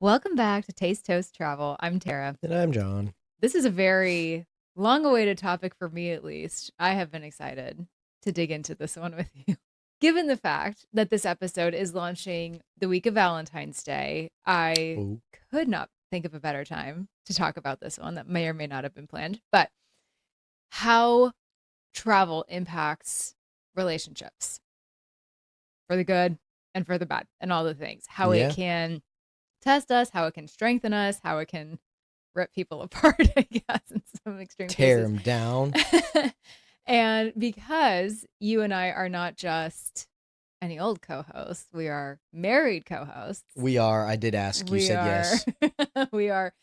Welcome back to Taste Toast Travel. I'm Tara. And I'm John. This is a very long awaited topic for me, at least. I have been excited to dig into this one with you. Given the fact that this episode is launching the week of Valentine's Day, I Ooh. could not think of a better time to talk about this one that may or may not have been planned. But how travel impacts relationships for the good and for the bad and all the things, how it Yeah. can test us, how it can strengthen us, how it can rip people apart, I guess, in some extreme Tear cases. him down. And because you and I are not just any old co-hosts, we are married co-hosts. We are. I did ask. You said yes. We are,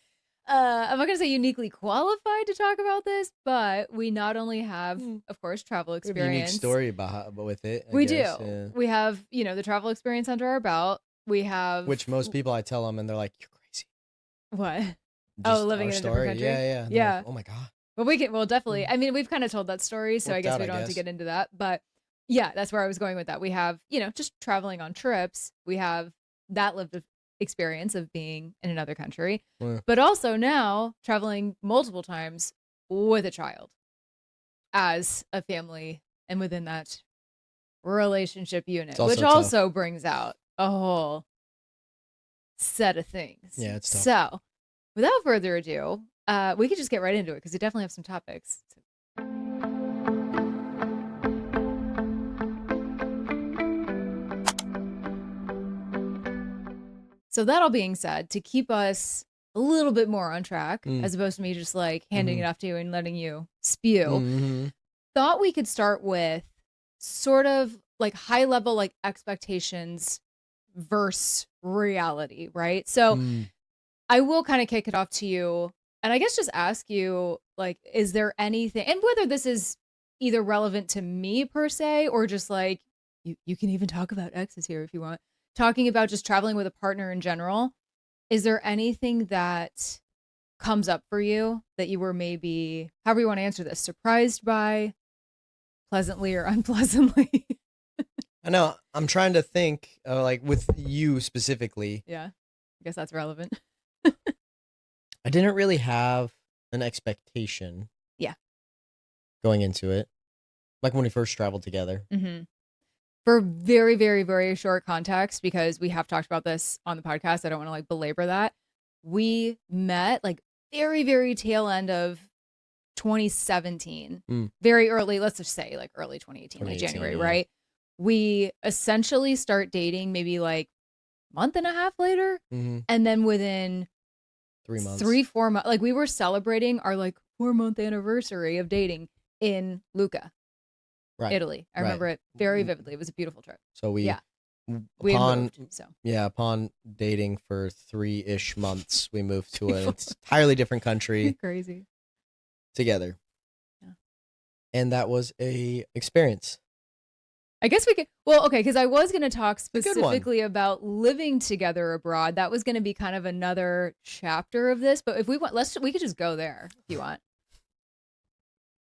I'm not going to say uniquely qualified to talk about this, but we not only have, of course, travel We have a experience. unique story with it. We guess. do. Yeah. We have, the travel experience under our belt. We have. Which most people I tell them and they're like, "You're crazy." What? Just Living our in a story. different country? Yeah. Yeah. Like, oh my god. Well, definitely. I mean, we've kind of told that story, so I guess we don't have to get into that. But yeah, that's where I was going with that. We have, just traveling on trips. We have that lived experience of being in another country, but also now traveling multiple times with a child as a family and within that relationship unit, which also brings out a whole set of things. Yeah, it's tough. So, without further ado, we could just get right into it because we definitely have some topics. So that all being said, to keep us a little bit more on track, as opposed to me just like handing it off to you and letting you spew, thought we could start with sort of like high level like expectations versus reality, right? So I will kind of kick it off to you and I guess just ask you, like, is there anything, and whether this is either relevant to me per se or just like you can even talk about exes here if you want, talking about just traveling with a partner in general, is there anything that comes up for you that you were maybe, however you want to answer this, surprised by, pleasantly or unpleasantly? I know. I'm trying to think, like with you specifically. Yeah, I guess that's relevant. I didn't really have an expectation. Yeah. Going into it, like when we first traveled together. For very, very, very short context, because we have talked about this on the podcast, I don't want to like belabor that. We met like very, very tail end of 2017, very early, let's just say like early 2018, like January, right? We essentially start dating maybe like a month and a half later. And then within 3 months, 4 months, like we were celebrating our like 4-month anniversary of dating in Lucca. Right. Italy. I remember it very vividly. It was a beautiful trip. So we upon dating for 3-ish months, we moved to an entirely different country. Crazy. Together. Yeah. And that was a experience. I guess we could, because I was going to talk specifically about living together abroad. That was going to be kind of another chapter of this, but if we want, we could just go there if you want.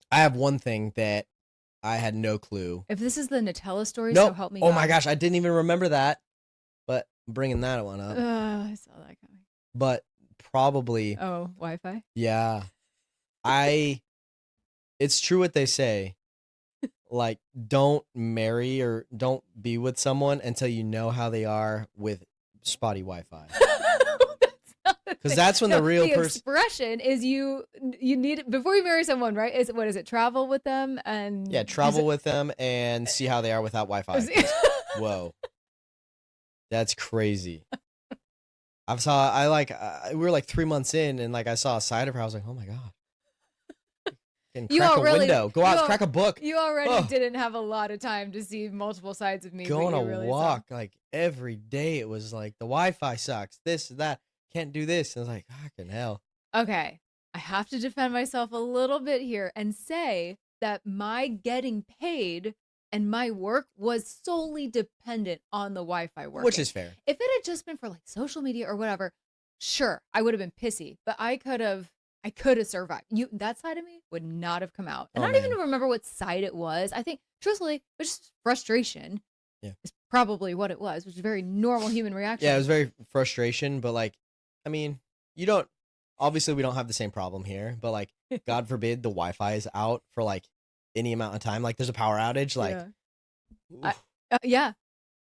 I have one thing that I had no clue. If this is the Nutella story, so help me God. Oh my gosh, I didn't even remember that. But I'm bringing that one up. I saw that coming. But probably. Oh, Wi-Fi? Yeah. It's true what they say. Like, don't marry or don't be with someone until you know how they are with spotty Wi-Fi. Because that's when the real person. Expression is you need it before you marry someone, right? What is it? Travel with them and travel with them and see how they are without Wi-Fi. Whoa, that's crazy. We were like 3 months in, and like I saw a side of her. I was like, oh my god. And crack a window. Go out, crack a book. You already didn't have a lot of time to see multiple sides of me. Go on a walk like every day. It was like the Wi-Fi sucks. This, that. Can't do this. And I was like, fucking hell. Okay. I have to defend myself a little bit here and say that my getting paid and my work was solely dependent on the Wi-Fi work. Which is fair. If it had just been for like social media or whatever, sure, I would have been pissy, but I could have survived. That side of me would not have come out. And I don't even remember what side it was. I think, truthfully, it was just frustration. Yeah. Is probably what it was, which is a very normal human reaction. Yeah, it was very frustration, but like, I mean, you don't. Obviously, we don't have the same problem here, but like, God forbid the Wi-Fi is out for like any amount of time. Like, there's a power outage. Like, I, yeah,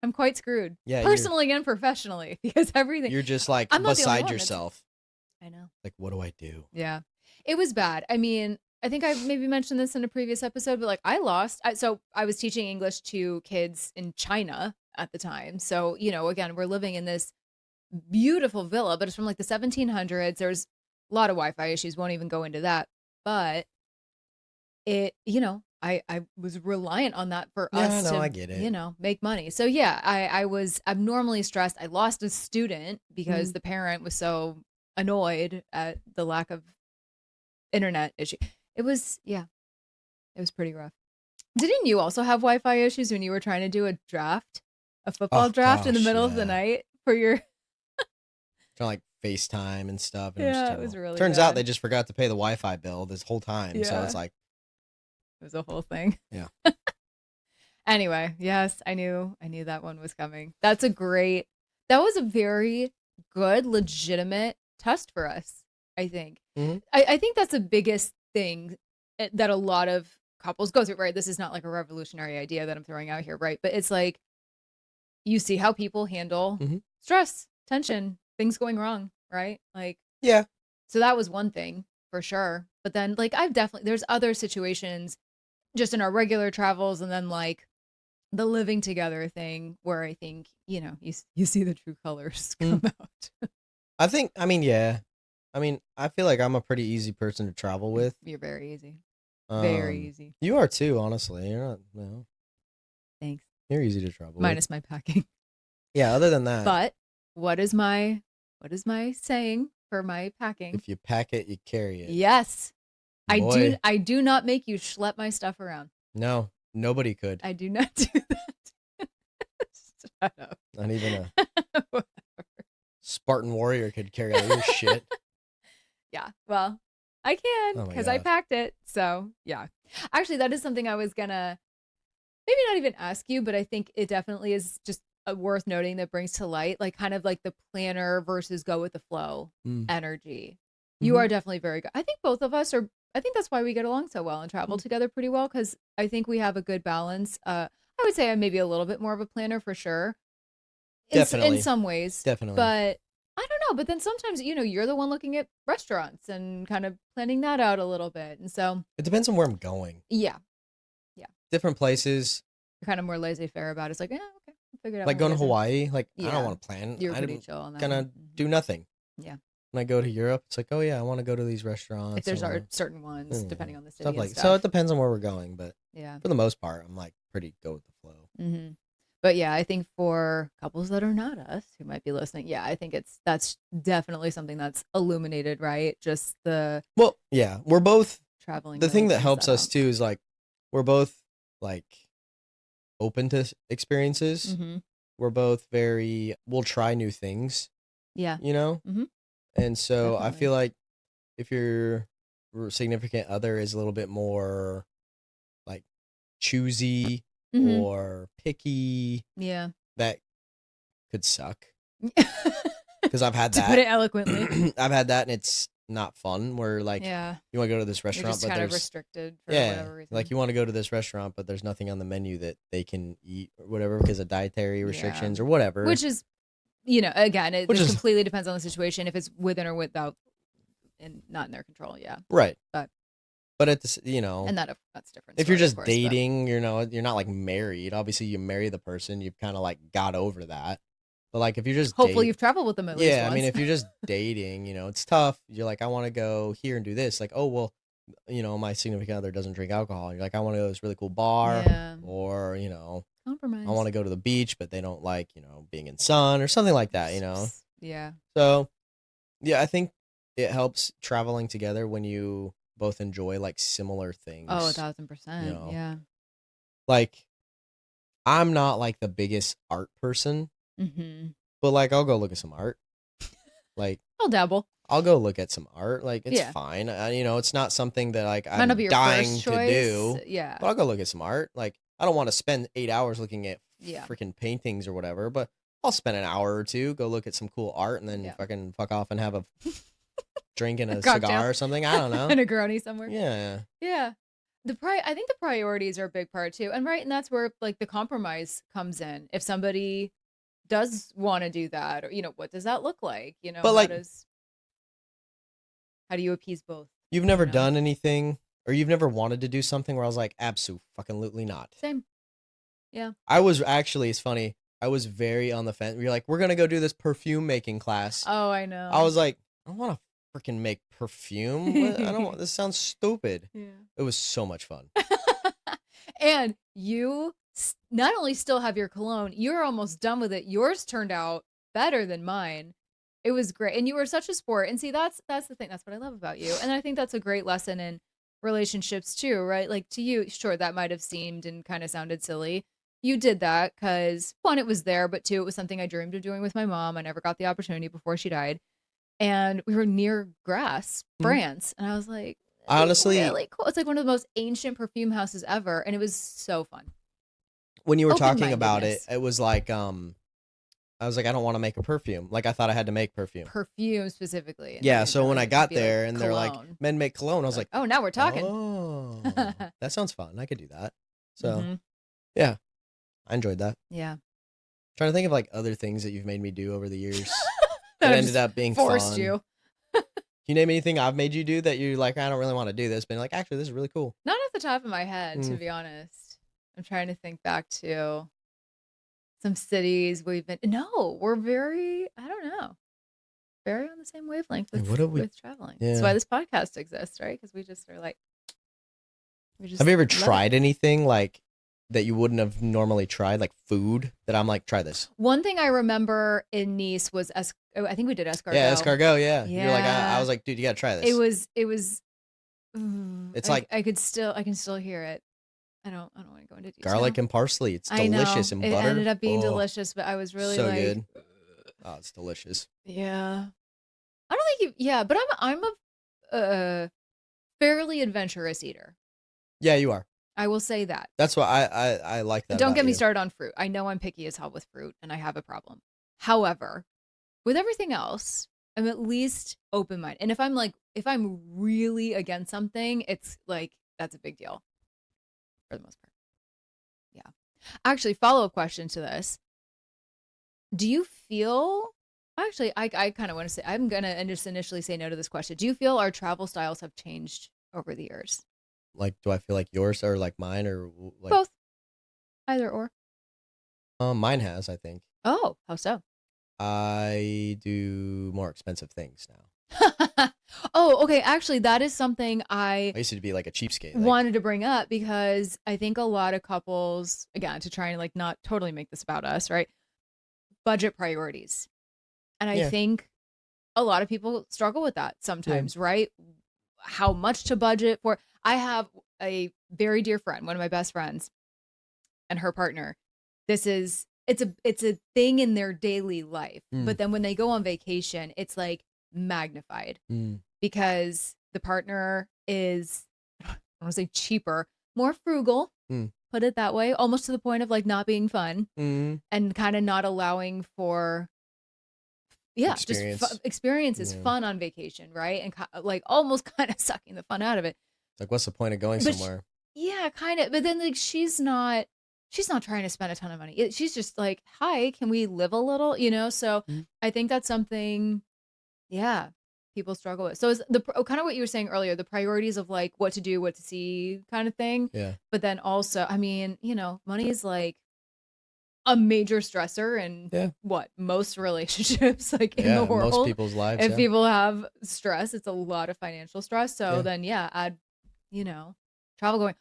I'm quite screwed. Yeah, personally and professionally, because everything. You're just like I'm not the only beside one yourself. I know. Like, what do I do? Yeah, it was bad. I mean, I think I maybe mentioned this in a previous episode, but like I was teaching English to kids in China at the time. So, again, we're living in this beautiful villa, but it's from like the 1700s. There's a lot of Wi-Fi issues. Won't even go into that. But I was reliant on that for us I to, get it. make money. So yeah, I was abnormally stressed. I lost a student because the parent was so annoyed at the lack of internet issue. It was pretty rough. Didn't you also have Wi-Fi issues when you were trying to do a football draft in the middle of the night for your trying to like FaceTime and stuff? And it was really Turns bad. out they just forgot to pay the Wi-Fi bill this whole time. So it's like it was a whole thing. Yeah. Anyway, yes, I knew that one was coming. That was a very good, legitimate test for us, I think. Mm-hmm. I think that's the biggest thing that a lot of couples go through, right? This is not like a revolutionary idea that I'm throwing out here, right? But it's like you see how people handle stress, tension, things going wrong, right? Like, yeah. So that was one thing for sure. But then like there's other situations just in our regular travels, and then like the living together thing where I think, you see the true colors come out. I feel like I'm a pretty easy person to travel with. You're very easy. Very easy. You are too, honestly. You're not, Thanks. You're easy to travel Minus my packing. Yeah, other than that. But what is my saying for my packing? If you pack it, you carry it. Yes. Boy. I do not make you schlep my stuff around. No, nobody could. I do not do that. Shut up. Not even a Spartan warrior could carry all your shit. Yeah, well, I can because I packed it. So yeah, actually, that is something I was gonna maybe not even ask you, but I think it definitely is just worth noting that brings to light, like kind of like the planner versus go with the flow energy. You are definitely very good. I think both of us are. I think that's why we get along so well and travel together pretty well, because I think we have a good balance. I would say I'm maybe a little bit more of a planner for sure. Definitely. In some ways. Definitely. But I don't know. But then sometimes, you're the one looking at restaurants and kind of planning that out a little bit. And so it depends on where I'm going. Yeah. Yeah. Different places. You're kind of more laissez-faire about it. It's like, yeah, okay. I'll figure it out. Like going to Hawaii. Like, I don't want to plan. You're pretty chill on that. Gonna do nothing. Yeah. When I go to Europe, it's like, oh yeah, I want to go to these restaurants. If there's certain ones, depending on the city. So it depends on where we're going, but yeah, for the most part, I'm like pretty go with the flow. But yeah, I think for couples that are not us who might be listening, yeah, I think that's definitely something that's illuminated, right? Just we're both traveling. The thing that helps us too is like we're both like open to experiences. We're both we'll try new things. Yeah. And so Definitely. I feel like if your significant other is a little bit more like choosy or picky, that could suck. Because I've had that. To put it eloquently. I've had that, and it's not fun. Where like, you want to go to this restaurant, but kind of restricted for whatever reason. Like you want to go to this restaurant, but there's nothing on the menu that they can eat or whatever because of dietary restrictions or whatever. Which is, again, it completely depends on the situation. If it's within or without, and not in their control, right. But at this, and that's different. If you're just dating, you're not like married. Obviously, you marry the person, you've kind of like got over that. But like if you're just hopefully you've traveled with them at least once. I mean, if you're just dating, it's tough. You're like, I want to go here and do this. Like, oh well, my significant other doesn't drink alcohol. You're like, I want to go to this really cool bar, or compromise. I want to go to the beach, but they don't like being in sun or something like that. Yeah. So, I think it helps traveling together when you both enjoy like similar things. Oh, 1,000%. Yeah. Like, I'm not like the biggest art person, but like I'll go look at some art. Like I'll dabble. I'll go look at some art. Like it's fine. It's not something that like I'm dying to do. Yeah. But I'll go look at some art. Like I don't want to spend 8 hours looking at freaking paintings or whatever. But I'll spend an hour or two, go look at some cool art, and then fucking fuck off and have a drink and a cigar or something. I don't know. And a Negroni somewhere. Yeah. Yeah. I think the priorities are a big part too. And and that's where like the compromise comes in. If somebody does want to do that, or what does that look like? But like, how do you appease both? You've never done anything, or you've never wanted to do something where I was like, absolutely not. Same. Yeah. I was actually, it's funny, I was very on the fence. You're like, we're gonna go do this perfume making class. Oh, I know. I was like, I don't want to freaking make perfume. I don't want. This sounds stupid. Yeah. It was so much fun. And you not only still have your cologne, you're almost done with it. Yours turned out better than mine. It was great. And you were such a sport. And see, that's the thing. That's what I love about you. And I think that's a great lesson in relationships too, right? Like to you, sure, that might have seemed and kind of sounded silly. You did that because one, it was there, but two, it was something I dreamed of doing with my mom. I never got the opportunity before she died. And we were near Grasse, France. And I was like, honestly, really cool. It's like one of the most ancient perfume houses ever. And it was so fun. When you were talking about it, it was like, I was like, I don't want to make a perfume. Like, I thought I had to make perfume. Perfume specifically. Yeah, so when I got there and they're like, men make cologne, I was like, oh, now we're talking. Oh, that sounds fun. I could do that. So, yeah, I enjoyed that. Yeah. Trying to think of like other things that you've made me do over the years that ended up being forced fun. You. Can you name anything I've made you do that you're like, I don't really want to do this, but like, actually, this is really cool? Not off the top of my head, to be honest. I'm trying to think back to some cities we've been. No, we're very, I don't know, very on the same wavelength with traveling. Yeah. That's why this podcast exists, right? Because we just are like, have you ever tried anything like that you wouldn't have normally tried, like food that I'm like, try this? One thing I remember in Nice was, I think we did escargot. Yeah, escargot, yeah. You're like, I was like, dude, you got to try this. It was, it's like, I can still hear it. I don't want to go into detail. Garlic and parsley. It's delicious and butter. It ended up being delicious, but I was really so like, good. Oh, it's delicious. Yeah. I don't think but I'm a fairly adventurous eater. Yeah, you are. I will say that. That's why I like that. Don't get me started on fruit. I know I'm picky as hell with fruit and I have a problem. However, with everything else, I'm at least open-minded. And if I'm really against something, it's like, that's a big deal. For the most part. Yeah. Actually, follow-up question to this. Do you feel, actually, I kind of want to say, I'm going to just initially say no to this question. Do you feel our travel styles have changed over the years? Like, do I feel like yours or like mine or like both? Either or. Mine has, I think. Oh, how so? I do more expensive things now. Oh, okay. Actually, that is something I used to be like a cheapskate. Wanted to bring up because I think a lot of couples, again, to try and like not totally make this about us, right? Budget priorities. And I think a lot of people struggle with that sometimes, right? How much to budget for. I have a very dear friend, one of my best friends, and her partner. It's a thing in their daily life. But then when they go on vacation, it's like magnified because the partner is, I don't want to say cheaper, more frugal, put it that way, almost to the point of like not being fun and kind of not allowing for just experiences, fun on vacation, right? And like almost kind of sucking the fun out of it. It's like, what's the point of going somewhere? Kind of. But then like she's not trying to spend a ton of money. She's just like, hi, can we live a little, So I think that's something, people struggle with. So it's kind of what you were saying earlier, the priorities of like what to do, what to see kind of thing. Yeah. But then also, I mean, money is like a major stressor in most relationships like in the world. Most people's lives. If people have stress, it's a lot of financial stress. So then, add, travel going.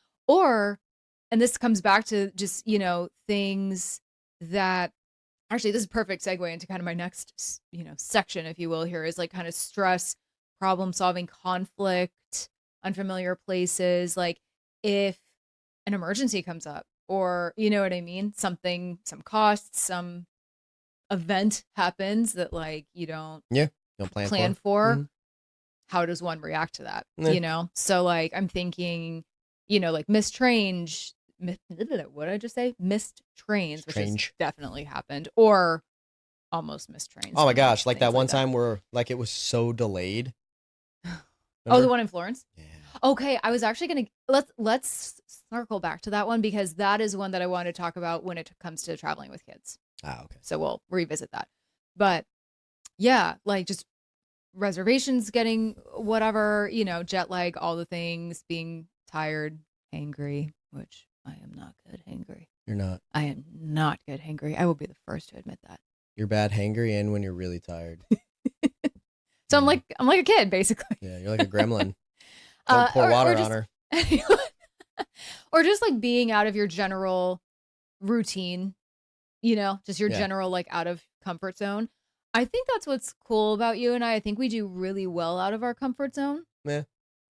And this comes back to just, things that actually, this is a perfect segue into kind of my next, section, if you will, here is like kind of stress, problem solving, conflict, unfamiliar places. Like if an emergency comes up or, you know what I mean? Some costs, some event happens that like you don't plan for. How does one react to that? So like I'm thinking, like missed trains, what did I just say? Missed trains, which has definitely happened. Or almost missed trains. Oh my and gosh, like things that one that. time where like it was so delayed. Oh, the Remember? one in Florence? Yeah. Okay, I was actually gonna let's circle back to that one because that is one that I want to talk about when it comes to traveling with kids. Ah, okay. So we'll revisit that. But yeah, like just reservations getting whatever, jet lag, all the things, being tired, hangry, which I am not good hangry. You're not. I am not good hangry. I will be the first to admit that. You're bad hangry and when you're really tired. So Yeah. I'm like a kid basically. Yeah, you're like a gremlin. Don't pour water on her. Or just like being out of your general routine, just your general like out of comfort zone. I think that's what's cool about you and I. I think we do really well out of our comfort zone. Yeah.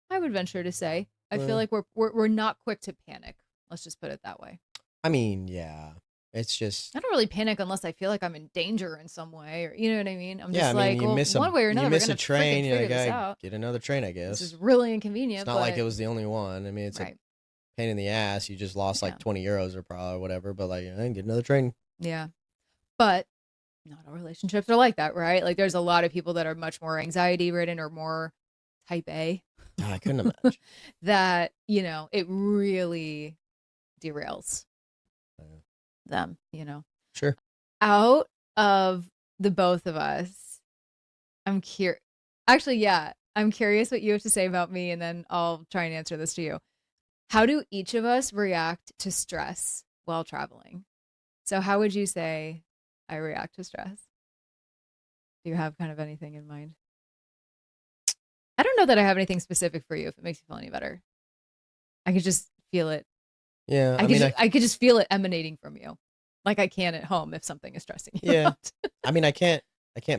I would venture to say. I feel like we're not quick to panic. Let's just put it that way. I mean, yeah. It's just I don't really panic unless I feel like I'm in danger in some way, or you know what I mean. I'm yeah. just I mean, like, you well, miss one way or another, you we're miss gonna a train. figure You this gotta out. get another train. I guess This is really inconvenient. it's not like it was the only one. I mean, it's a pain in the ass. You just lost like 20 euros or whatever. But like, get another train. Yeah, but not all relationships are like that, right? Like, there's a lot of people that are much more anxiety ridden or more type A. I couldn't imagine that it really derails them. Sure. Out of the both of us, I'm curious. Actually, yeah, I'm curious what you have to say about me, and then I'll try and answer this to you. How do each of us react to stress while traveling? So how would you say I react to stress? Do you have kind of anything in mind? I don't know that I have anything specific for you if it makes you feel any better. I could just feel it. Yeah, I could just feel it emanating from you. Like I can at home if something is stressing you out. I mean, I can't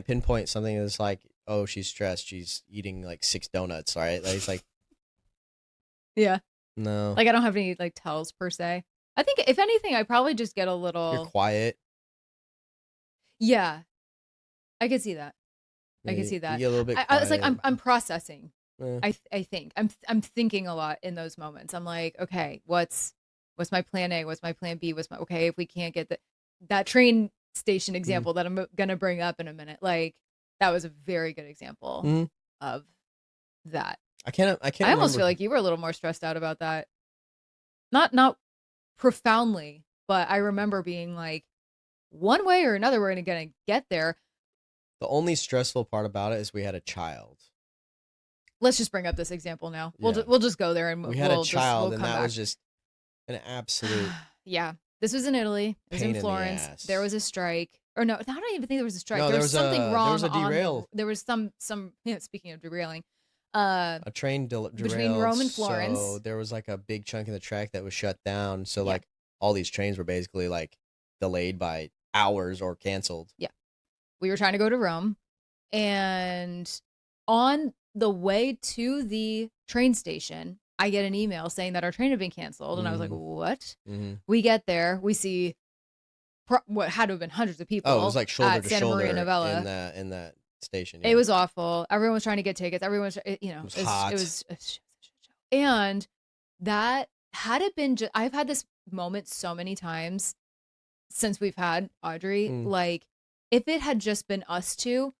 pinpoint something that's like, oh, she's stressed. She's eating like 6 donuts, right? Like, it's like, yeah. No. Like I don't have any like tells per se. I think if anything, I probably just get a little. You're quiet. Yeah, I could see that. Yeah, I can see that. You get a little bit I was like, I'm processing. Yeah. I think I'm thinking a lot in those moments. I'm like, okay, what's my plan A? What's my plan B? Okay, if we can't get that train station example that I'm gonna bring up in a minute, like that was a very good example of that. I can't. I almost feel like you were a little more stressed out about that. Not profoundly, but I remember being like, one way or another, we're gonna get there. The only stressful part about it is we had a child. Let's just bring up this example now. We'll just go there and we had a child, and that was just an absolute. Yeah, this was in Italy. It was in Florence. There was a strike, or no, I don't even think there was a strike. No, there was something wrong. There was a derail. There was some. Speaking of derailing, a train derailed between Rome and Florence. So there was like a big chunk of the track that was shut down. So like all these trains were basically like delayed by hours or canceled. Yeah. We were trying to go to Rome, and on the way to the train station, I get an email saying that our train had been canceled, and I was like, what? We get there, we see what had to have been hundreds of people. Oh, it was like shoulder to Santa shoulder Maria Novella. in that station. Yeah. It was awful. Everyone was trying to get tickets. Everyone was, it was hot. It was and that had it been I've had this moment so many times since we've had Audrey, like if it had just been us two,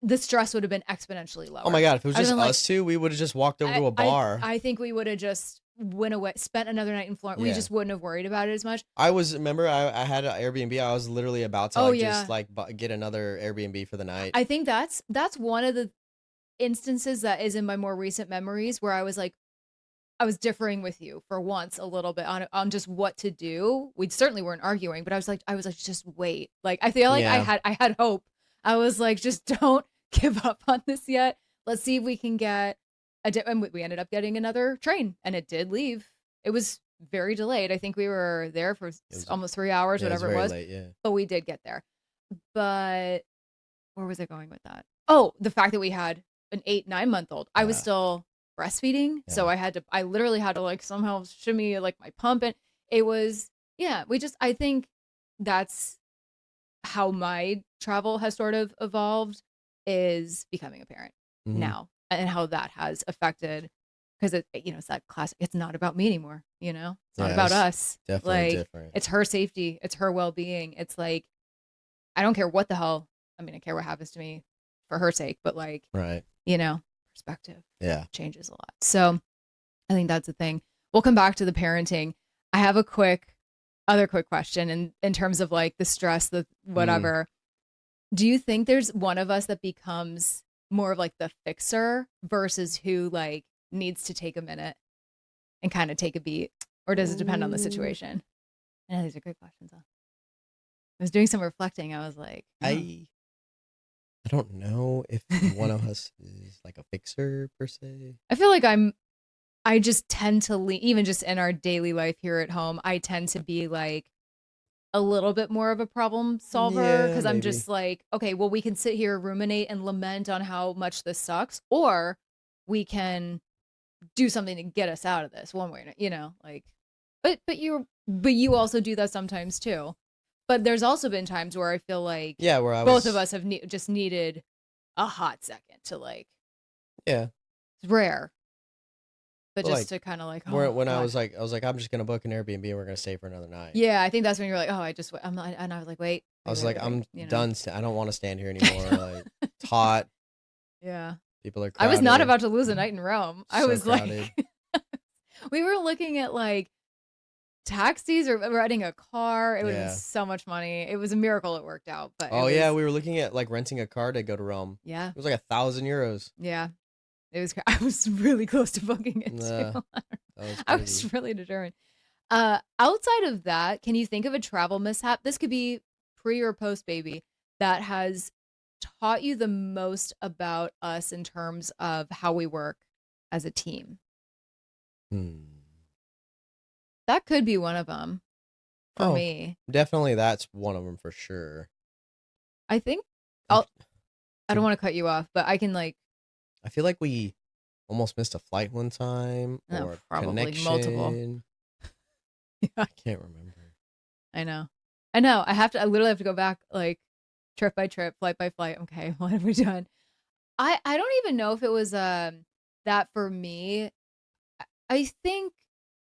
the stress would have been exponentially lower. Oh my God. If it was just us two, we would have just walked over to a bar. I think we would have just went away, spent another night in Florence. Yeah. We just wouldn't have worried about it as much. Remember I had an Airbnb. I was literally about to just get another Airbnb for the night. I think that's one of the instances that is in my more recent memories where I was like, I was differing with you for once a little bit on just what to do. We certainly weren't arguing, but I was like, just wait. Like, I feel like I had hope. I was like, just don't give up on this yet. Let's see if we can get and we ended up getting another train, and it did leave. It was very delayed. I think we were there for almost 3 hours, whatever it was. Late, yeah. But we did get there. But where was I going with that? Oh, the fact that we had an 8-9 month old. I was still breastfeeding, so I literally had to like somehow shimmy like my pump, and it was I think that's how my travel has sort of evolved, is becoming a parent now, and how that has affected, because it's that classic, it's not about me anymore, it's not about us. Definitely like different. It's her safety, it's her well-being. It's like I don't care what the hell. I mean, I care what happens to me for her sake, but like, right. Perspective changes a lot. So I think that's the thing. We'll come back to the parenting. I have a other quick question in terms of like the stress, the whatever. Do you think there's one of us that becomes more of like the fixer versus who like needs to take a minute and kind of take a beat? Or does it depend on the situation? I know these are great questions. Huh? I was doing some reflecting. I was like, I don't know if one of us is like a fixer per se. I feel like I just tend to even just in our daily life here at home, I tend to be like a little bit more of a problem solver because I'm just like, okay, well, we can sit here, ruminate and lament on how much this sucks, or we can do something to get us out of this one way, like, but you also do that sometimes too. But there's also been times where I feel like where both of us have just needed a hot second to like, it's rare. But just to kind of like, when I was like, I'm just gonna book an Airbnb and we're gonna stay for another night. Yeah, I think that's when you're like, I'm not, and I was like, wait. I was like, I'm done. I don't want to stand here anymore. Like, it's hot. Yeah. People are crowded. I was not about to lose a night in Rome. I was crowded. Like, we were looking at like taxis or renting a car. It was so much money. It was a miracle it worked out. But we were looking at like renting a car to go to Rome. Yeah. It was like €1,000. Yeah. It was. I was really close to booking it too. I was really determined. Outside of that, can you think of a travel mishap? This could be pre or post baby that has taught you the most about us in terms of how we work as a team. That could be one of them for me. Definitely, that's one of them for sure. I think I don't want to cut you off, but I can like. I feel like we almost missed a flight one time, or probably connection. Multiple. Yeah. I can't remember. I know. I literally have to go back like trip by trip, flight by flight. Okay, what have we done? I don't even know if it was that for me. I think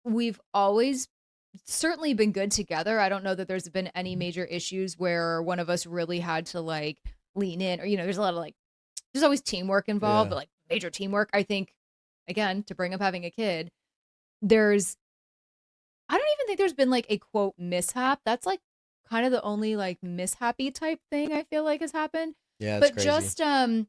we've always certainly been good together. I don't know that there's been any major issues where one of us really had to like lean in, or there's a lot of like, there's always teamwork involved, but like major teamwork. I think, again, to bring up having a kid, I don't even think there's been like a quote mishap. That's like kind of the only like mishappy type thing I feel like has happened. Yeah, but crazy. Just it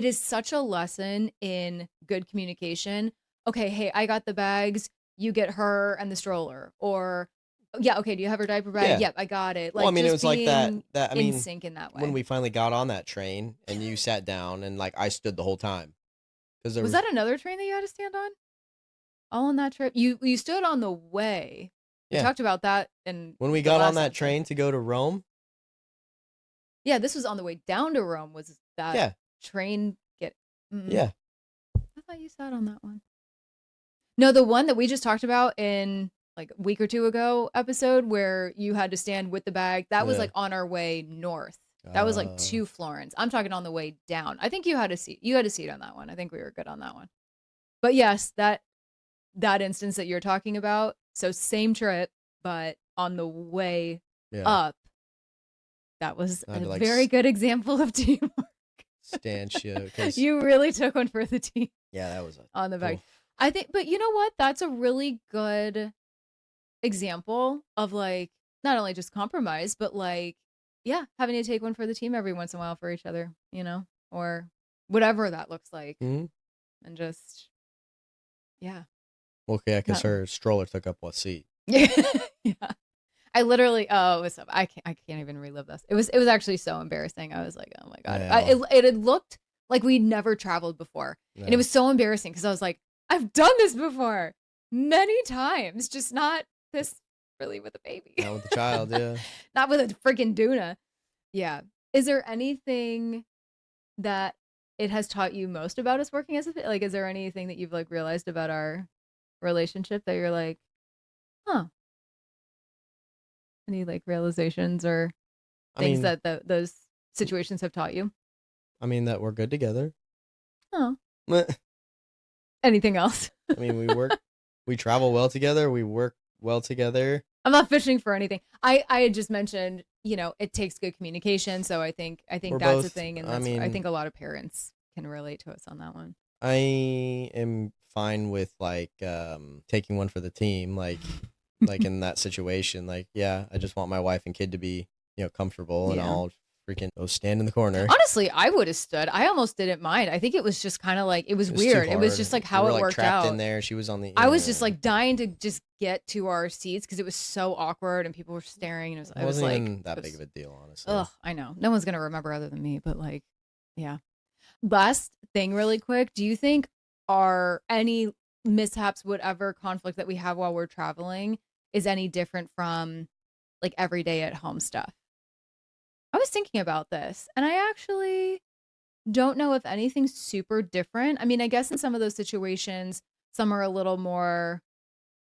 is such a lesson in good communication. Okay, hey, I got the bags. You get her and the stroller, or okay, do you have her diaper bag? Yeah. Yep, I got it. Like, well, I mean, it was like that. I mean, in sync in that way. When we finally got on that train and you sat down and like I stood the whole time. Was that another train that you had to stand on? All on that trip? You stood on the way. We talked about that. And when we got on that train to go to Rome. Yeah, this was on the way down to Rome. Was that train get? Yeah. I thought you sat on that one. No, the one that we just talked about in like a week or two ago episode where you had to stand with the bag. That was like on our way north. That was like to Florence. I'm talking on the way down. I think you had a seat. You had a seat on that one. I think we were good on that one. But yes, that instance that you're talking about. So same trip, but on the way up, that was a very good example of teamwork. Stand you. You really took one for the team. Yeah, that was on the bag. I think, but you know what? That's a really good example of like, not only just compromise, but like, having to take one for the team every once in a while for each other, or whatever that looks like. Mm-hmm. And just, Well, because her stroller took up what seat? Yeah. I literally, I can't even relive this. It was actually so embarrassing. I was like, oh my God. It had looked like we'd never traveled before. Yeah. And it was so embarrassing because I was like, I've done this before many times, just not this really with a baby. Not with the child, yeah. Not with a freaking Duna. Yeah. Is there anything that it has taught you most about us working as a like? Is there anything that you've like realized about our relationship that you're like, huh? Any like realizations or things that those situations have taught you? I mean, that we're good together. Oh. Anything else? I mean, we travel well together. We work well together. I'm not fishing for anything. I had just mentioned, it takes good communication. So I think We're that's a both. thing, and I I mean, think a lot of parents can relate to us on that one. I am fine with like taking one for the team, like in that situation. Like, yeah, I just want my wife and kid to be comfortable, and Yeah. I'll freaking go stand in the corner. Honestly, I would have stood. I almost didn't mind. I think it was just kind of like, it was It was weird. too It was hard. just like We how were it like worked trapped out. in there. She was on the. I was just like dying to just get to our seats because it was so awkward and people were staring, and It wasn't like, even that big of a deal, honestly. ugh, I know. No one's gonna remember other than me, but like, yeah. Last thing, really quick. Do you think are any mishaps, whatever conflict that we have while we're traveling, is any different from like everyday at home stuff? I was thinking about this, and I actually don't know if anything's super different. I mean, I guess in some of those situations, some are a little more,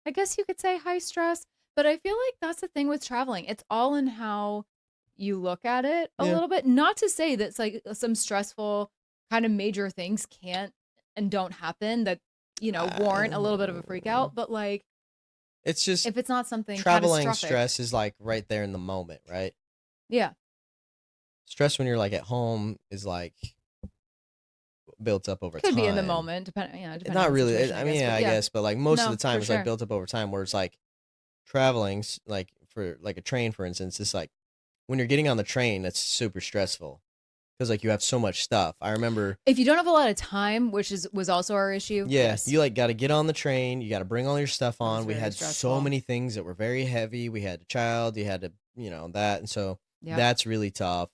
I guess you could say high stress, but I feel like that's the thing with traveling. It's all in how you look at it a Yeah. little bit. Not to say that it's like some stressful kind of major things can't and don't happen that, warrant a little bit of a freak out, but like It's just if it's not something traveling catastrophic. stress is like right there in the moment, right? Yeah. Stress when you're like at home is like built up over Could time. be in the moment, depending on Not the really. situation, I mean, yeah, I guess, but like most of No, the time, for it's sure. like built up over time. Where it's like traveling, like for like a train, for instance, it's like when you're getting on the train, it's super stressful because like you have so much stuff. I remember If you don't have a lot of time, which was also our issue. yeah, Yes. you like got to get on the train. You got to bring all your stuff That was on. We very had so stressful. many things that were very heavy. We had a child. You had to, that, and so that's really tough.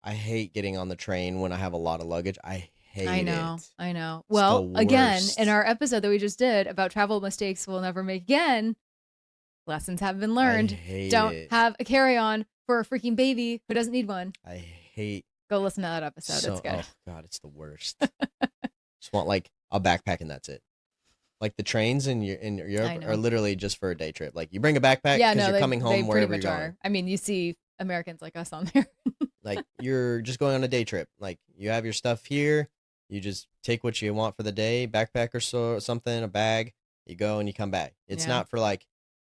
I hate getting on the train when I have a lot of luggage. I hate it. I know. It's Well, the again, in worst. our episode that we just did about travel mistakes we'll never make again, lessons have been learned. I hate Don't it. have a carry-on for a freaking baby who doesn't need one. I hate. Go listen to that episode. It's good. Oh God, it's the worst. Just want like a backpack and that's it. Like the trains in Europe are literally just for a day trip. Like you bring a backpack because you're coming home wherever you're going. I mean, you see Americans like us on there. Like you're just going on a day trip. Like you have your stuff here. You just take what you want for the day, backpack or something, a bag. You go and you come back. It's not for like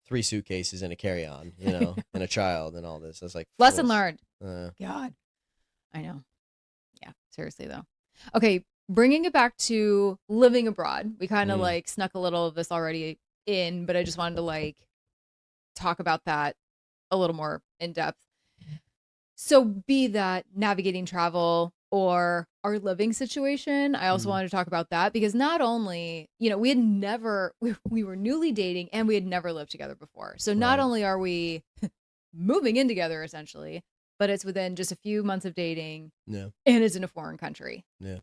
3 suitcases and a carry-on, and a child and all this. That's like lesson learned. God, I know. Yeah, seriously though. Okay, bringing it back to living abroad. We kind of like snuck a little of this already in, but I just wanted to like talk about that a little more in depth. So be that navigating travel or our living situation, I also wanted to talk about that because not only, we had never, we were newly dating and we had never lived together before. So not only are we moving in together essentially, but it's within just a few months of dating. Yeah. And it's in a foreign country. Yeah.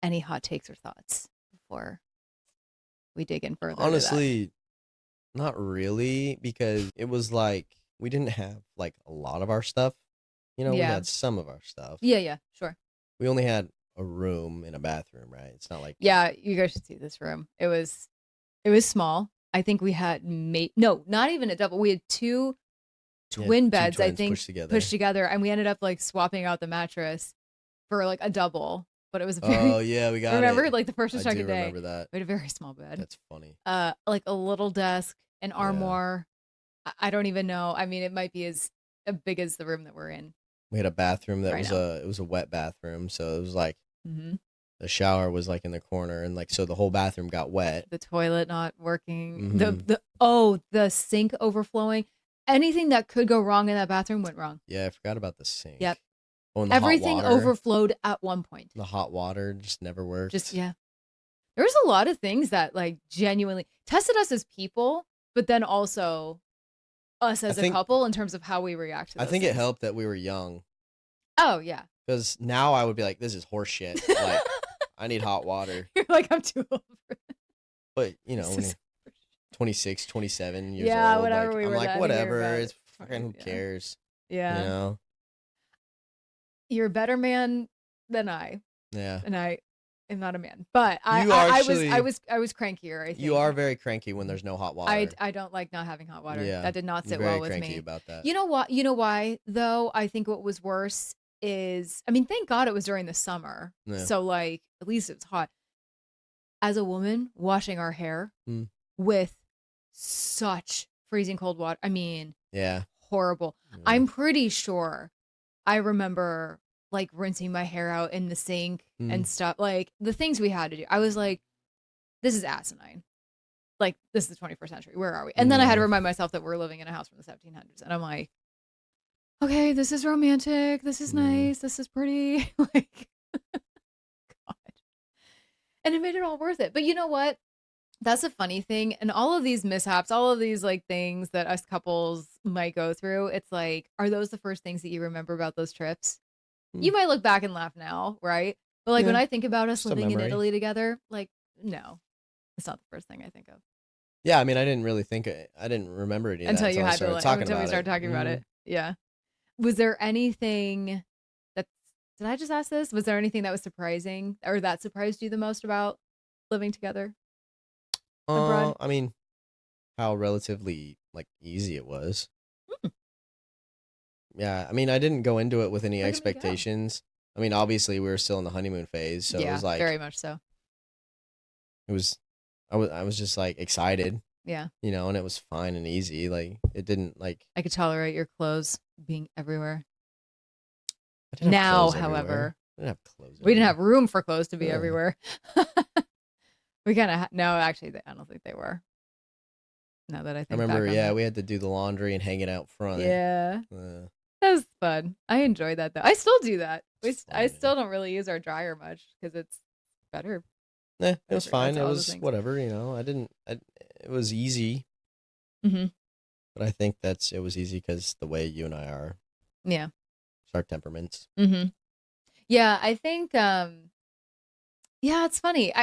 Any hot takes or thoughts before we dig in further? Honestly, not really, because it was like we didn't have like a lot of our stuff. We had some of our stuff. Yeah, sure. We only had a room and a bathroom, right? It's not like you guys should see this room. It was small. I think we had not even a double. We had two twin beds, I think, pushed together, and we ended up like swapping out the mattress for like a double. But it was a very we got remember it. like the first or second day. I remember that. We had a very small bed. That's funny. Like a little desk, an armoire. I don't even know. I mean, it might be as big as the room that we're in. We had a bathroom that was a wet bathroom, so it was like the shower was like in the corner, and like so the whole bathroom got wet. The toilet not working. The sink overflowing. Anything that could go wrong in that bathroom went wrong. Yeah, I forgot about the sink. Yep. Oh, and everything overflowed at one point. The hot water just never worked. There's a lot of things that like genuinely tested us as people, but then also us as a couple in terms of how we react to those things. It helped that we were young. Oh yeah. Because now I would be like, this is horse shit. Like, I need hot water. You're like, I'm too old for it. But when you're 26, 27 years old, whatever like, we were. I'm like, whatever. It's fucking who cares? Yeah. You're a better man than I. Yeah. And I am not a man, but I was crankier. I think you are very cranky when there's no hot water. I don't like not having hot water. Yeah, that did not sit well with me. Cranky about that. You know what? You know why though? I think what was worse is, I mean, thank God it was during the summer, so like at least it was hot. As a woman, washing our hair with such freezing cold water. I mean, horrible. I'm pretty sure I remember like rinsing my hair out in the sink and stuff. Like the things we had to do. I was like, this is asinine. Like, this is the 21st century. Where are we? And then I had to remind myself that we're living in a house from the 1700s. And I'm like, okay, this is romantic. This is nice. This is pretty. Like, God. And it made it all worth it. But you know what? That's a funny thing. And all of these mishaps, all of these like things that us couples might go through, it's like, are those the first things that you remember about those trips? You might look back and laugh now, right? But like when I think about us living in Italy together, like, no, it's not the first thing I think of. Yeah, I mean, I didn't really think I didn't remember any of that Until you had to until we started talking about it. Yeah. Was there anything that did I just ask this? Was there anything that was surprising or that surprised you the most about living together abroad? I mean, how relatively like easy it was. Yeah, I mean, I didn't go into it with any expectations. I mean, obviously, we were still in the honeymoon phase, so it was like very much so. It was, I was just like excited, Yeah. you know, and it was fine and easy. Like it didn't like. I could tolerate your clothes being everywhere. I didn't have Now, clothes however, everywhere. I didn't have clothes. we didn't have room for clothes to be everywhere. We kind of no, actually, I don't think they were. Now that I think, remember, back on we had to do the laundry and hang it out front. Yeah. That was fun. I enjoyed that though. I still do that. I still don't really use our dryer much because it's better. It was fine. It was whatever, you know. It was easy. But I think it was easy because the way you and I are. Yeah. It's our temperaments. Yeah, I think. Yeah, it's funny.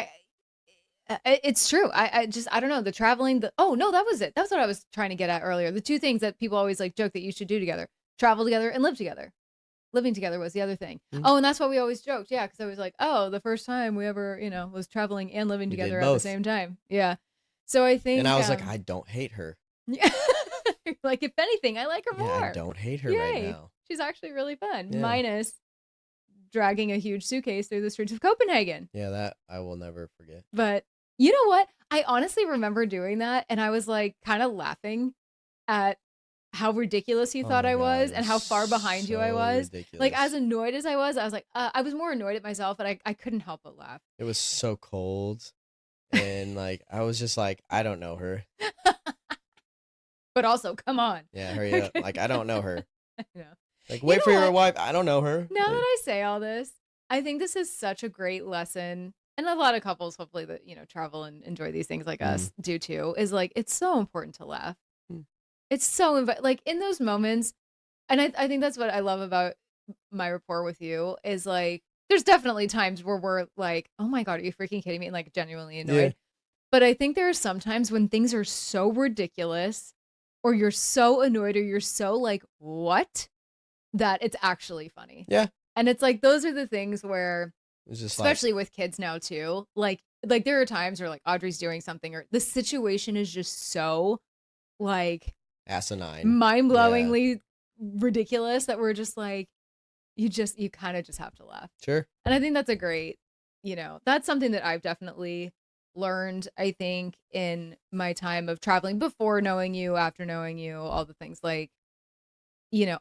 It's true. I don't know. The traveling. Oh no, that was it. That's what I was trying to get at earlier. The two things that people always like joke that you should do together: travel together and live together. Living together was the other thing. Oh, and that's what we always joked. Yeah, because I was like, oh, the first time we ever, was traveling and living together at the same time. Yeah. So I think. And I was like, I don't hate her. Yeah. Like, if anything, I like her more. I don't hate her right now. She's actually really fun. Yeah. Minus dragging a huge suitcase through the streets of Copenhagen. Yeah, that I will never forget. But you know what? I honestly remember doing that, and I was like kind of laughing at how ridiculous you thought I was and how far behind you I was. Ridiculous. Like, as annoyed as I was like, I was more annoyed at myself, but I couldn't help but laugh. It was so cold. And like, I was just like, I don't know her. But also, come on. Yeah, hurry up. Like, I don't know her. I know. Like, wait for your wife. I don't know her. Now that I say all this, I think this is such a great lesson. And a lot of couples, hopefully, that, travel and enjoy these things like us do too, is like, it's so important to laugh. It's so, like, in those moments, and I think that's what I love about my rapport with you, is like, there's definitely times where we're like, oh my God, are you freaking kidding me? And like, genuinely annoyed. Yeah. But I think there are some times when things are so ridiculous, or you're so annoyed, or you're so like, what? That it's actually funny. Yeah. And it's like, those are the things where, especially with kids now too, like there are times where like Audrey's doing something, or the situation is just so like asinine, mind-blowingly ridiculous, that we're just like, you kind of just have to laugh. Sure. And I think that's a great, that's something that I've definitely learned, I think, in my time of traveling, before knowing you, after knowing you, all the things, like,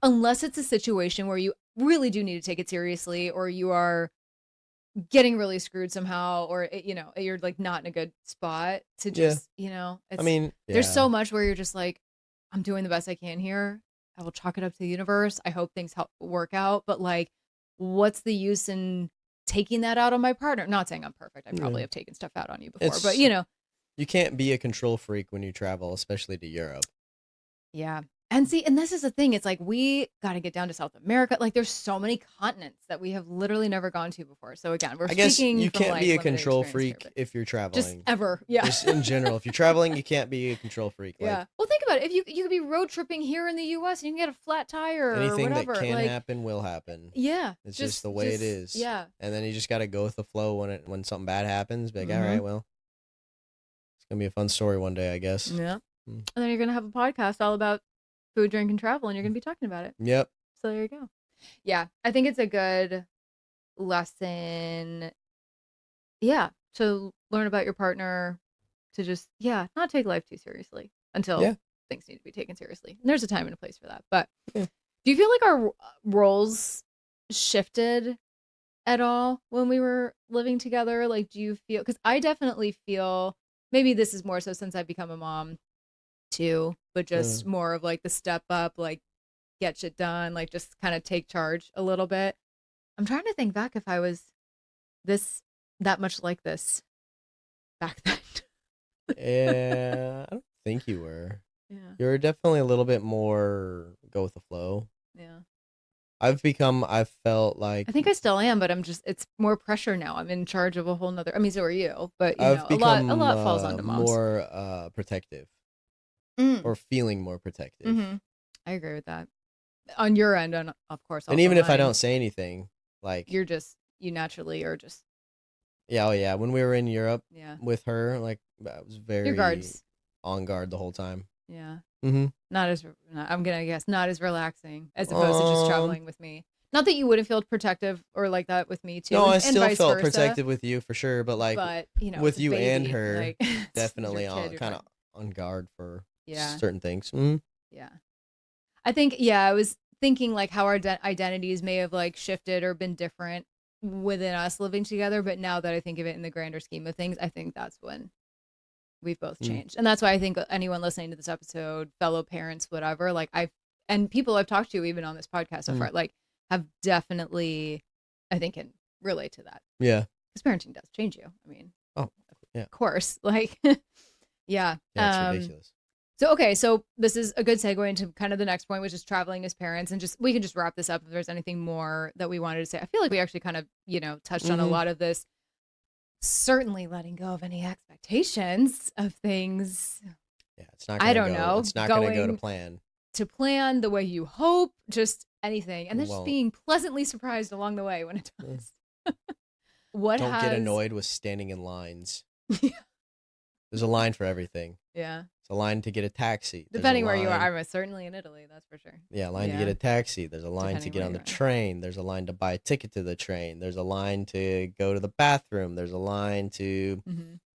unless it's a situation where you really do need to take it seriously, or you are getting really screwed somehow, or you're like not in a good spot to just it's, there's so much where you're just like, I'm doing the best I can here, I will chalk it up to the universe, I hope things work out, but like, what's the use in taking that out on my partner? Not saying I'm perfect, I probably have taken stuff out on you before, but you can't be a control freak when you travel, especially to Europe. Yeah. And see, and this is the thing. It's like, we got to get down to South America. Like, there's so many continents that we have literally never gone to before. So again, I guess you can't be a control freak if you're traveling. Just ever. Yeah. Just in general. If you're traveling, you can't be a control freak. Yeah. Like, well, think about it. If you could be road tripping here in the US and you can get a flat tire or whatever. Anything that can happen will happen. Yeah. It's just the way it is. Yeah. And then you just got to go with the flow when something bad happens. Be like, all right, well, it's going to be a fun story one day, I guess. Yeah. And then you're going to have a podcast all about food, drink, and travel, and you're going to be talking about it. Yep. So there you go. Yeah. I think it's a good lesson. Yeah. To learn about your partner, to just, not take life too seriously until things need to be taken seriously. And there's a time and a place for that. But Yeah. do you feel like our roles shifted at all when we were living together? Like, do you feel, because I definitely feel, maybe this is more so since I've become a mom too, but just more of like the step up, like get shit done, like just kind of take charge a little bit. I'm trying to think back if I was that much like this back then. Yeah, I don't think you were. Yeah. You're definitely a little bit more go with the flow. Yeah. I've felt like I think I still am, but it's more pressure now. I'm in charge of a whole nother, I mean, so are you, but I've a become lot falls onto moms. more protective Mm. or feeling more protective. Mm-hmm. I agree with that. On your end, and of course, And even if I don't say anything, like you naturally are just yeah. When we were in Europe yeah. with her, like I was very on guard the whole time. Yeah. Mm-hmm. I'm gonna guess not as relaxing as opposed to just traveling with me. Not that you wouldn't feel protective or like that with me too. No, I and still vice felt versa, protective with you for sure, but with you and her, like, definitely kind of on guard for certain things. Mm-hmm. Yeah. I think, I was thinking like how our identities may have like shifted or been different within us living together. But now that I think of it in the grander scheme of things, I think that's when we've both changed. And that's why I think anyone listening to this episode, fellow parents, whatever, like and people I've talked to even on this podcast so far, like have definitely, I think, can relate to that. Yeah. Because parenting does change you. I mean, of course. Like, yeah. Yeah, it's ridiculous. So this is a good segue into kind of the next point, which is traveling as parents, and we can just wrap this up if there's anything more that we wanted to say. I feel like we actually kind of, touched on a lot of this. Certainly letting go of any expectations of things. Yeah, it's not gonna It's not going to go to plan the way you hope, just anything. And then just being pleasantly surprised along the way when it does. Don't get annoyed with standing in lines. Yeah. There's a line for everything. Yeah. It's a line to get a taxi. Depending where you are. I'm certainly in Italy, that's for sure. Yeah, a line to get a taxi. There's a line to get on the train. There's a line to buy a ticket to the train. There's a line to go to the bathroom. There's a line to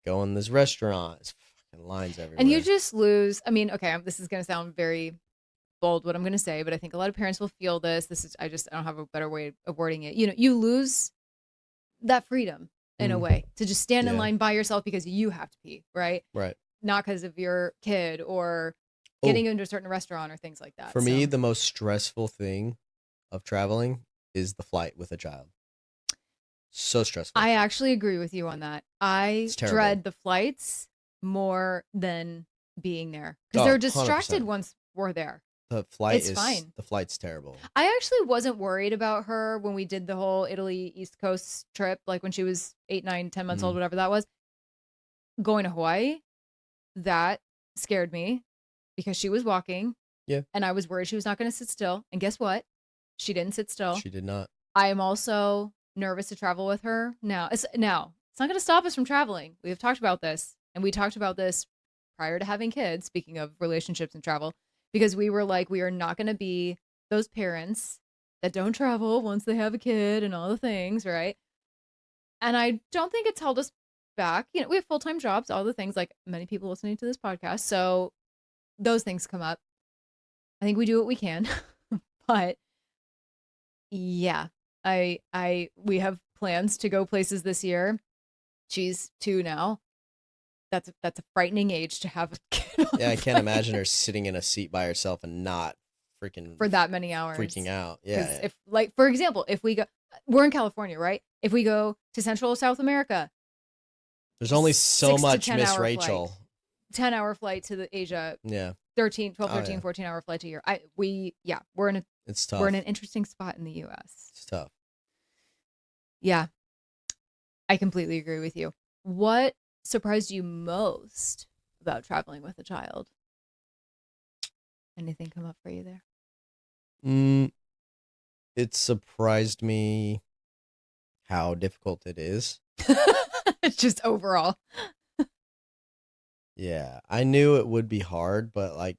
go in this restaurant. It's fucking lines everywhere. And you just lose. I mean, okay, this is going to sound very bold what I'm going to say, but I think a lot of parents will feel this. I don't have a better way of wording it. You lose that freedom in a way to just stand in line by yourself because you have to pee, right? Right. Not because of your kid or getting into a certain restaurant or things like that. For me, the most stressful thing of traveling is the flight with a child. So stressful. I actually agree with you on that. I dread the flights more than being there because they're distracted 100%. Once we're there. The flight is fine. The flight's terrible. I actually wasn't worried about her when we did the whole Italy East Coast trip, like when she was 8, 9, 10 months old, whatever that was. Going to Hawaii, that scared me because she was walking. Yeah. And I was worried she was not going to sit still. And guess what? She didn't sit still. She did not. I am also nervous to travel with her now. It's not going to stop us from traveling. We have talked about this, and we talked about this prior to having kids, speaking of relationships and travel. Because we were like, we are not going to be those parents that don't travel once they have a kid and all the things, right? And I don't think it's held us back. We have full-time jobs, all the things, like many people listening to this podcast. So those things come up. I think we do what we can. But yeah, we have plans to go places this year. She's 2 now. That's a frightening age to have a kid. Yeah, I can't imagine her sitting in a seat by herself and not freaking for that many hours, freaking out. Yeah. If, like, for example, if we go, we're in California, right? If we go to Central South America, there's only so much Miss Rachel. 10-hour flight to the Asia. Yeah. 13, 14-hour flight to Europe. It's tough. We're in an interesting spot in the US. It's tough. Yeah. I completely agree with you. What surprised you most about traveling with a child? Anything come up for you there? It surprised me how difficult it is. It's just overall. Yeah, I knew it would be hard, but like,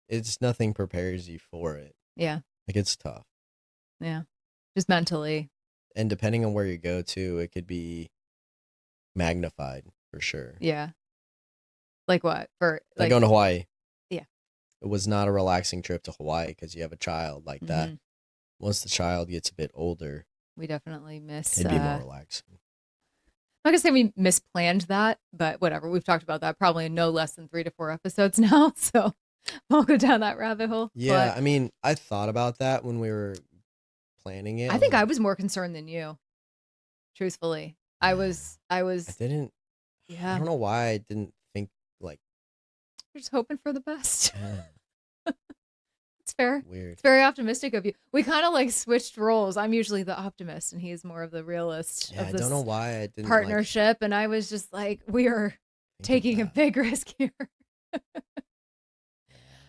it's nothing prepares you for it. Yeah. Like, it's tough. Yeah. Just mentally. And depending on where you go to, it could be magnified for sure. Yeah. Like what? For like going to Hawaii. Yeah. it was not a relaxing trip to Hawaii because you have a child like that. hmm Once the child gets a bit older, We definitely it'd be more relaxing. I'm not gonna say we misplanned that, but whatever. We've talked about that probably in no less than 3 to 4 episodes now. So won't go down that rabbit hole. Yeah, But I mean, I thought about that when we were planning it. I I was think I like, was more concerned than you, truthfully. I yeah, was, I I was, didn't. I yeah, don't know why I didn't think like, just hoping for the best. yeah, It's fair. weird. It's very optimistic of you. We kind of like switched roles. I'm usually the optimist, and he's more of the realist Yeah, of I don't know this why I didn't like partnership. And I was just like, we are think of taking a that. big risk here. Yeah.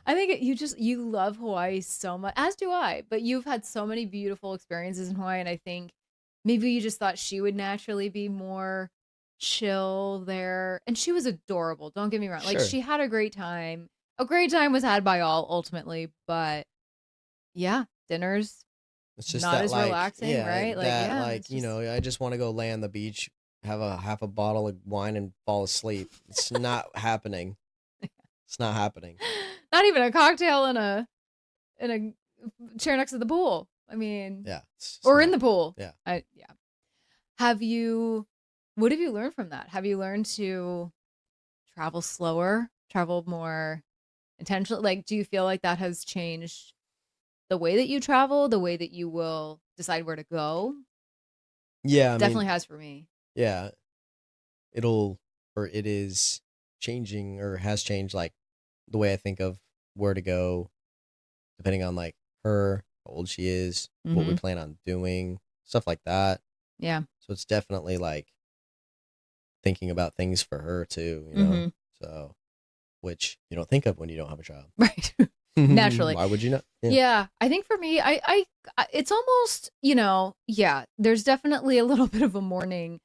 I think you love Hawaii so much, as do I. But you've had so many beautiful experiences in Hawaii, and I think maybe you just thought she would naturally be more chill there. And she was adorable. Don't get me wrong. Like Sure. she had a great time. A great time was had by all ultimately, but yeah, dinners It's just not that as relaxing, yeah, right? Like that yeah, it's just I just want to go lay on the beach, have a half a bottle of wine and fall asleep. It's not happening. It's not happening. not even a cocktail in a chair next to the pool. I mean, Yeah, it's just or in not. the pool. Yeah. Yeah. Have you what have you learned from that? Have you learned to travel slower, travel more intentionally? Like, do you feel like that has changed the way that you travel, the way that you will decide where to go? Yeah, I mean, Definitely has for me. yeah, it'll or it is changing or has changed like the way I think of where to go depending on like her, how old she is, what we Mm-hmm. plan on doing, stuff like that. Yeah. So it's definitely like thinking about things for her too, you know? Mm-hmm. So, which you don't think of when you don't have a child. Right. Naturally. Why would you not? Yeah. Yeah, I think for me, it's almost, yeah, there's definitely a little bit of a morning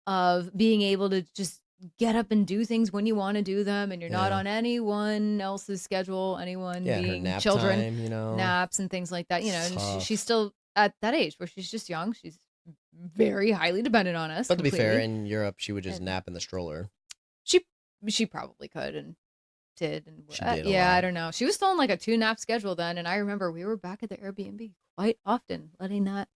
of being able to just get up and do things when you want to do them and you're not Yeah. on anyone else's schedule, anyone Yeah. And her being nap children, time, naps and things like that, it's and she's tough. still at that age where she's just young. She's very highly dependent on us But to be fair, completely. in Europe, she would just And nap in the stroller. she she probably could and did and She did a yeah, I lot. don't know. She was still on like a 2 nap schedule then, and I remember we were back at the Airbnb quite often letting that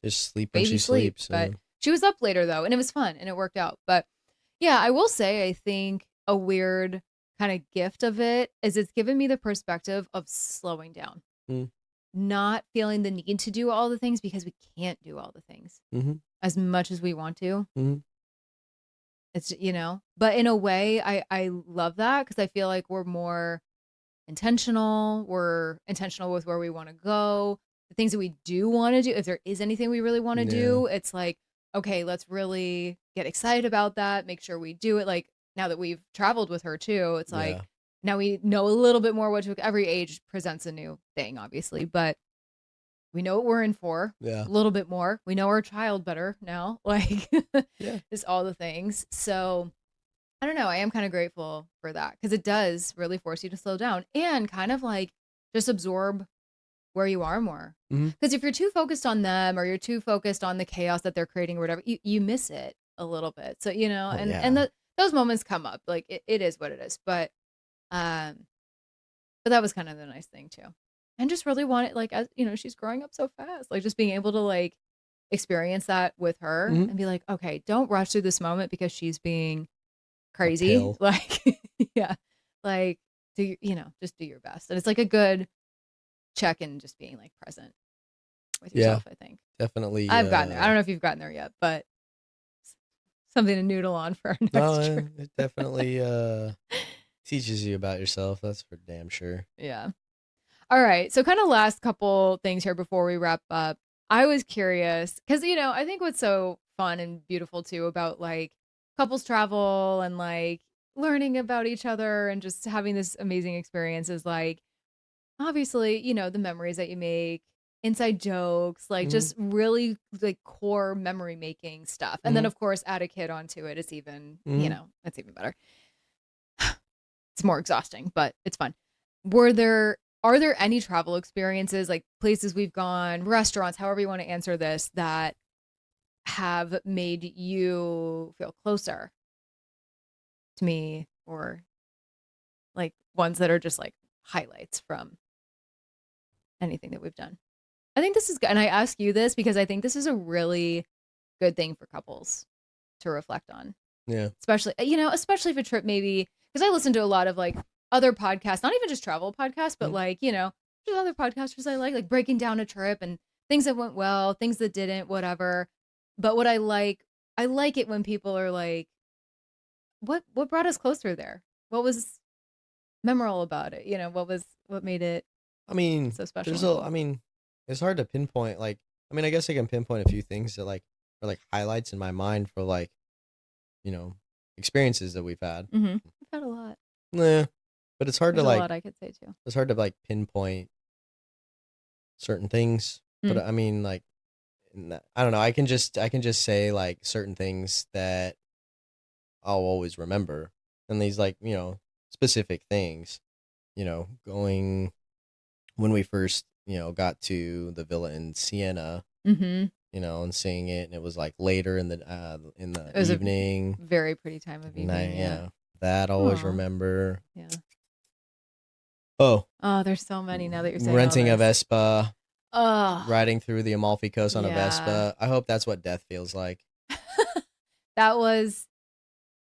Just sleep when baby she sleep, sleeps. but she was up later though, and it was fun and it worked out. But yeah, I will say I think a weird kind of gift of it is it's given me the perspective of slowing down, Mm, not feeling the need to do all the things because we can't do all the things mm-hmm, as much as we want to. mm-hmm. It's but in a way I love that because I feel like we're more intentional. We're intentional with where we want to go, the things that we do want to do. If there is anything we really want to Yeah. do, it's like, okay, let's really get excited about that. Make sure we do it. Like now that we've traveled with her too, it's like Yeah. now we know a little bit more what to, every age presents a new thing, obviously, but we know what we're in for Yeah. a little bit more. We know our child better now, like Yeah. just all the things. So I don't know. I am kind of grateful for that because it does really force you to slow down and kind of like just absorb where you are more. Mm-hmm. Because if you're too focused on them or you're too focused on the chaos that they're creating or whatever, you miss it a little bit. So, Oh, and yeah. those moments come up. Like it is what it is. Um, but that was kind of the nice thing too. And just really want it like as she's growing up so fast. Like just being able to like experience that with her Mm-hmm. and be like, okay, don't rush through this moment because she's being A crazy. pill. Like, yeah, like just do your best. And it's like a good check in just being like present with Yeah. yourself, I think. Definitely. I've gotten there. I don't know if you've gotten there yet, but something to noodle on for our No, next trip. it definitely teaches you about yourself. That's for damn sure. Yeah. All right. So kind of last couple things here before we wrap up. I was curious because I think what's so fun and beautiful too about like couples travel and like learning about each other and just having this amazing experience is like obviously, the memories that you make, inside jokes, like Mm-hmm. just really like core memory making stuff. And then Mm-hmm. of course add a kid onto it. It's even, Mm-hmm. it's even better. It's more exhausting, but it's fun. Are there any travel experiences, like places we've gone, restaurants, however you want to answer this, that have made you feel closer to me or like ones that are just like highlights from anything that we've done. I think this is good. And I ask you this because I think this is a really good thing for couples to reflect on. Yeah. Especially, especially if a trip maybe, because I listen to a lot of like other podcasts, not even just travel podcasts, but like, there's other podcasters I like breaking down a trip and things that went well, things that didn't, whatever. But what I like it when people are like, what brought us closer there? What was memorable about it? What made it so special? It's hard to pinpoint. Like, I guess I can pinpoint a few things that like are like highlights in my mind for like, experiences that we've had. Mm-hmm. We've had a lot. Yeah, but it's hard There's to a like. lot I could say too. It's hard to like pinpoint certain things, but I don't know. I can just say like certain things that I'll always remember, and these like specific things. Going when we first got to the villa in Siena. Mm-hmm. And seeing it, and it was like later in the It was evening. A very pretty time of evening. Yeah, that I always remember. Yeah. Oh, there's so many now that you're saying renting all a this. Vespa. Oh, Riding through the Amalfi Coast on a Vespa. I hope that's what death feels like. That was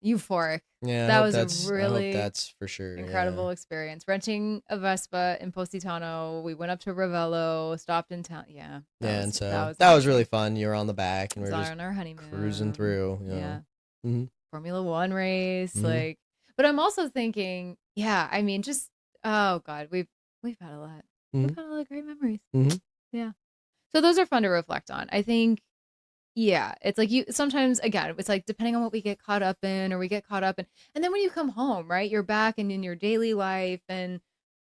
euphoric. Yeah, that was a really I hope that's for sure incredible experience. Renting a Vespa in Positano. We went up to Ravello, stopped in town. Yeah. That was really fun. You were on the back, and we were just on our honeymoon, cruising through. Yeah. Mm-hmm. Formula One race, But I'm also thinking, just oh god, we've had a lot. Mm-hmm. We've had a lot of great memories. Mm-hmm. Yeah. So those are fun to reflect on. I think. Yeah, it's like sometimes again, it's like depending on what we get caught up in, and then when you come home, right, you're back and in your daily life, and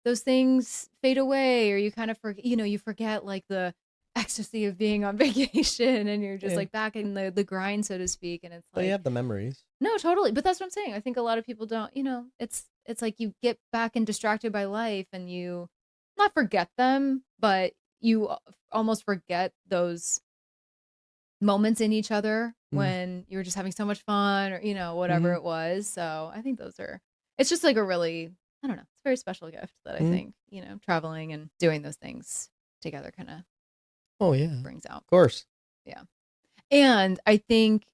those things fade away, or you kind of forget, you forget like the ecstasy of being on vacation, and you're just like back in the grind, so to speak, and it's like, but you have the memories. No, totally, but that's what I'm saying. I think a lot of people don't, it's like you get back and distracted by life, and you not forget them, but you almost forget those moments in each other when you were just having so much fun, or whatever it was. So I think it's just like a really, I don't know, it's a very special gift that I think traveling and doing those things together kind of brings out. Of course. Yeah. And I think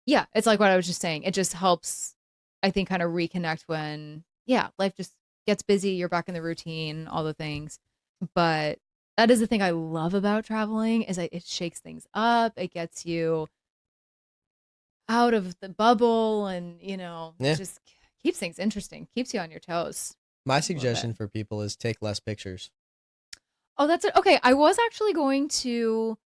it's like what I was just saying, it just helps, I think, kind of reconnect when life just gets busy, you're back in the routine, all the things. But that is the thing I love about traveling, is it shakes things up. It gets you out of the bubble, and it just keeps things interesting, keeps you on your toes. My suggestion for people is take less pictures. Oh, that's it. Okay, I was actually going to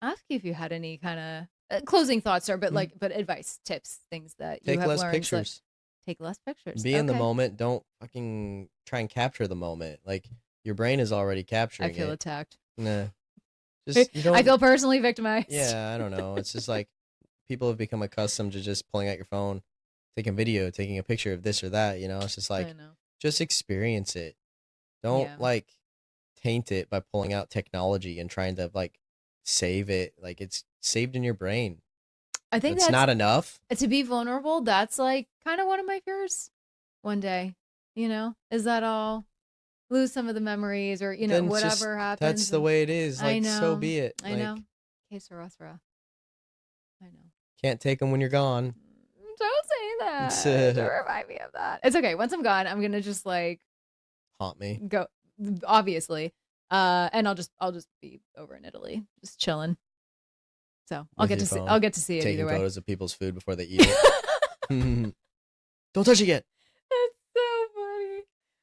ask you if you had any kind of closing thoughts, or but advice, tips, things that you have learned. Take less pictures. Take less pictures. Be in the moment. Don't fucking try and capture the moment. Like, your brain is already capturing it. I feel attacked. Nah. I feel personally victimized. Yeah, I don't know. It's just like people have become accustomed to just pulling out your phone, taking video, taking a picture of this or that. It's just like, just experience it. Don't like taint it by pulling out technology and trying to like save it. Like, it's saved in your brain. I think that's not enough. To be vulnerable, that's like kind of one of my fears. One day, is that all? Lose some of the memories, or then whatever happens. That's the way it is. Like, I know, so be it. I know. Que sera, sera. I know. Can't take them when you're gone. Don't say that. Don't remind me of that. It's okay. Once I'm gone, I'm gonna just like haunt me. Go, obviously, and I'll just be over in Italy, just chilling. So I'll get to see it taking either way. Photos of people's food before they eat it. Don't touch it yet.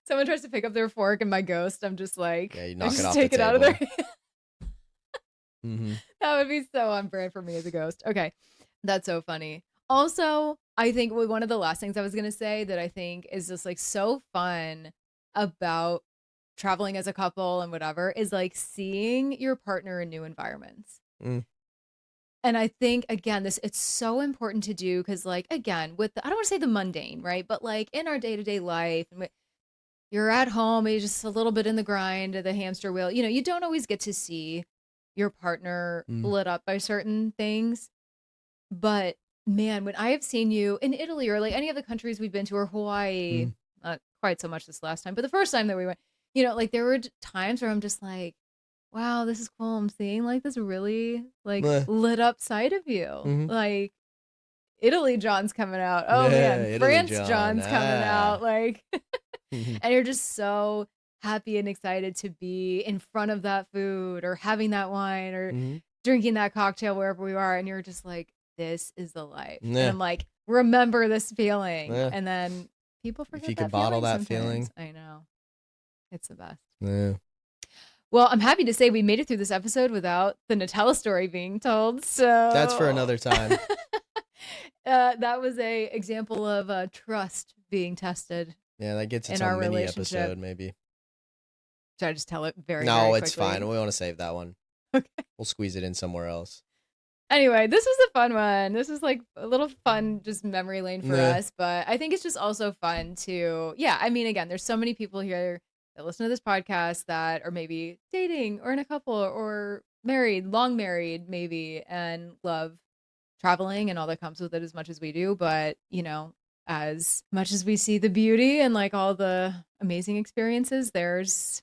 Someone tries to pick up their fork and my ghost, I'm just like, you knock it off take the it out of their hand. That would be so on brand for me as a ghost. Okay. That's so funny. Also, I think one of the last things I was going to say that I think is just like so fun about traveling as a couple and whatever is like seeing your partner in new environments. And I think, again, it's so important to do because, like, again, I don't want to say the mundane, right? But like in our day-to-day life, you're at home, you're just a little bit in the grind of the hamster wheel. You don't always get to see your partner lit up by certain things. But man, when I have seen you in Italy or like any of the countries we've been to, or Hawaii, not quite so much this last time, but the first time that we went, you know, like there were times where I'm just like, wow, this is cool. I'm seeing like this really like lit up side of you. Like Italy John's coming out. Oh man, Italy France John. John's coming out. Like, and you're just so happy and excited to be in front of that food or having that wine or drinking that cocktail wherever we are. And you're just like, this is the life. And I'm like, remember this feeling. And then people forget if you can bottle that feeling. I know. It's the best. Yeah. Well, I'm happy to say we made it through this episode without the Nutella story being told. So that's for another time. That was a example of trust being tested. Yeah, that gets its own mini episode, maybe. Should I just tell it very No, very it's fine. We want to save that one. Okay. We'll squeeze it in somewhere else. Anyway, this was a fun one. This is like a little fun, just memory lane for us. But I think it's just also fun to, I mean, again, there's so many people here that listen to this podcast that are maybe dating or in a couple or married, long married maybe, and love traveling and all that comes with it as much as we do. But, you know, as much as we see the beauty and like all the amazing experiences, there's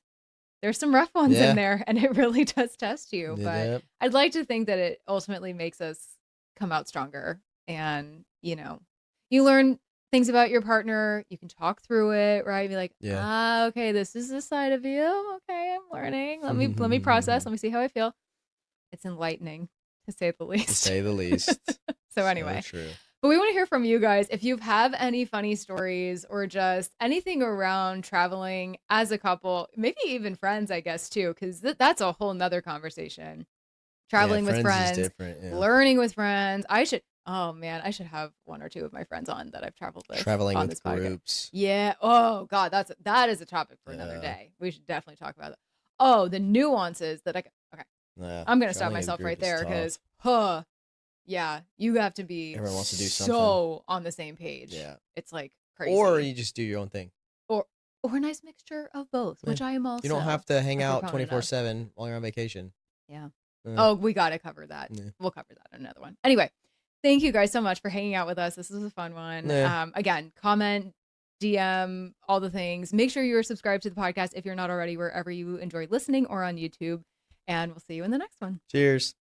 some rough ones in there, and it really does test you. But I'd like to think that it ultimately makes us come out stronger. And, you know, you learn things about your partner. You can talk through it, right? Be like, okay, this is the side of you. Okay, I'm learning. Let me process. Let me see how I feel. It's enlightening, to say the least. To say the least. So anyway. So true. But we want to hear from you guys. If you have any funny stories or just anything around traveling as a couple, maybe even friends, I guess, too, because that's a whole nother conversation. Traveling with friends, learning with friends. I should have one or two of my friends on that I've traveled with. Traveling with groups. Yeah. Oh, God, that is a topic for another day. We should definitely talk about that. Oh, the nuances that I'm going to stop myself right there because, yeah, you have to be everyone wants to do something so on the same page. Yeah. It's like crazy. Or you just do your own thing. Or a nice mixture of both, which I am also. You don't have to hang out 24/7 while you're on vacation. Yeah. Oh, we got to cover that. Yeah. We'll cover that in another one. Anyway, thank you guys so much for hanging out with us. This was a fun one. Again, comment, DM, all the things. Make sure you are subscribed to the podcast if you're not already, wherever you enjoy listening or on YouTube. And we'll see you in the next one. Cheers.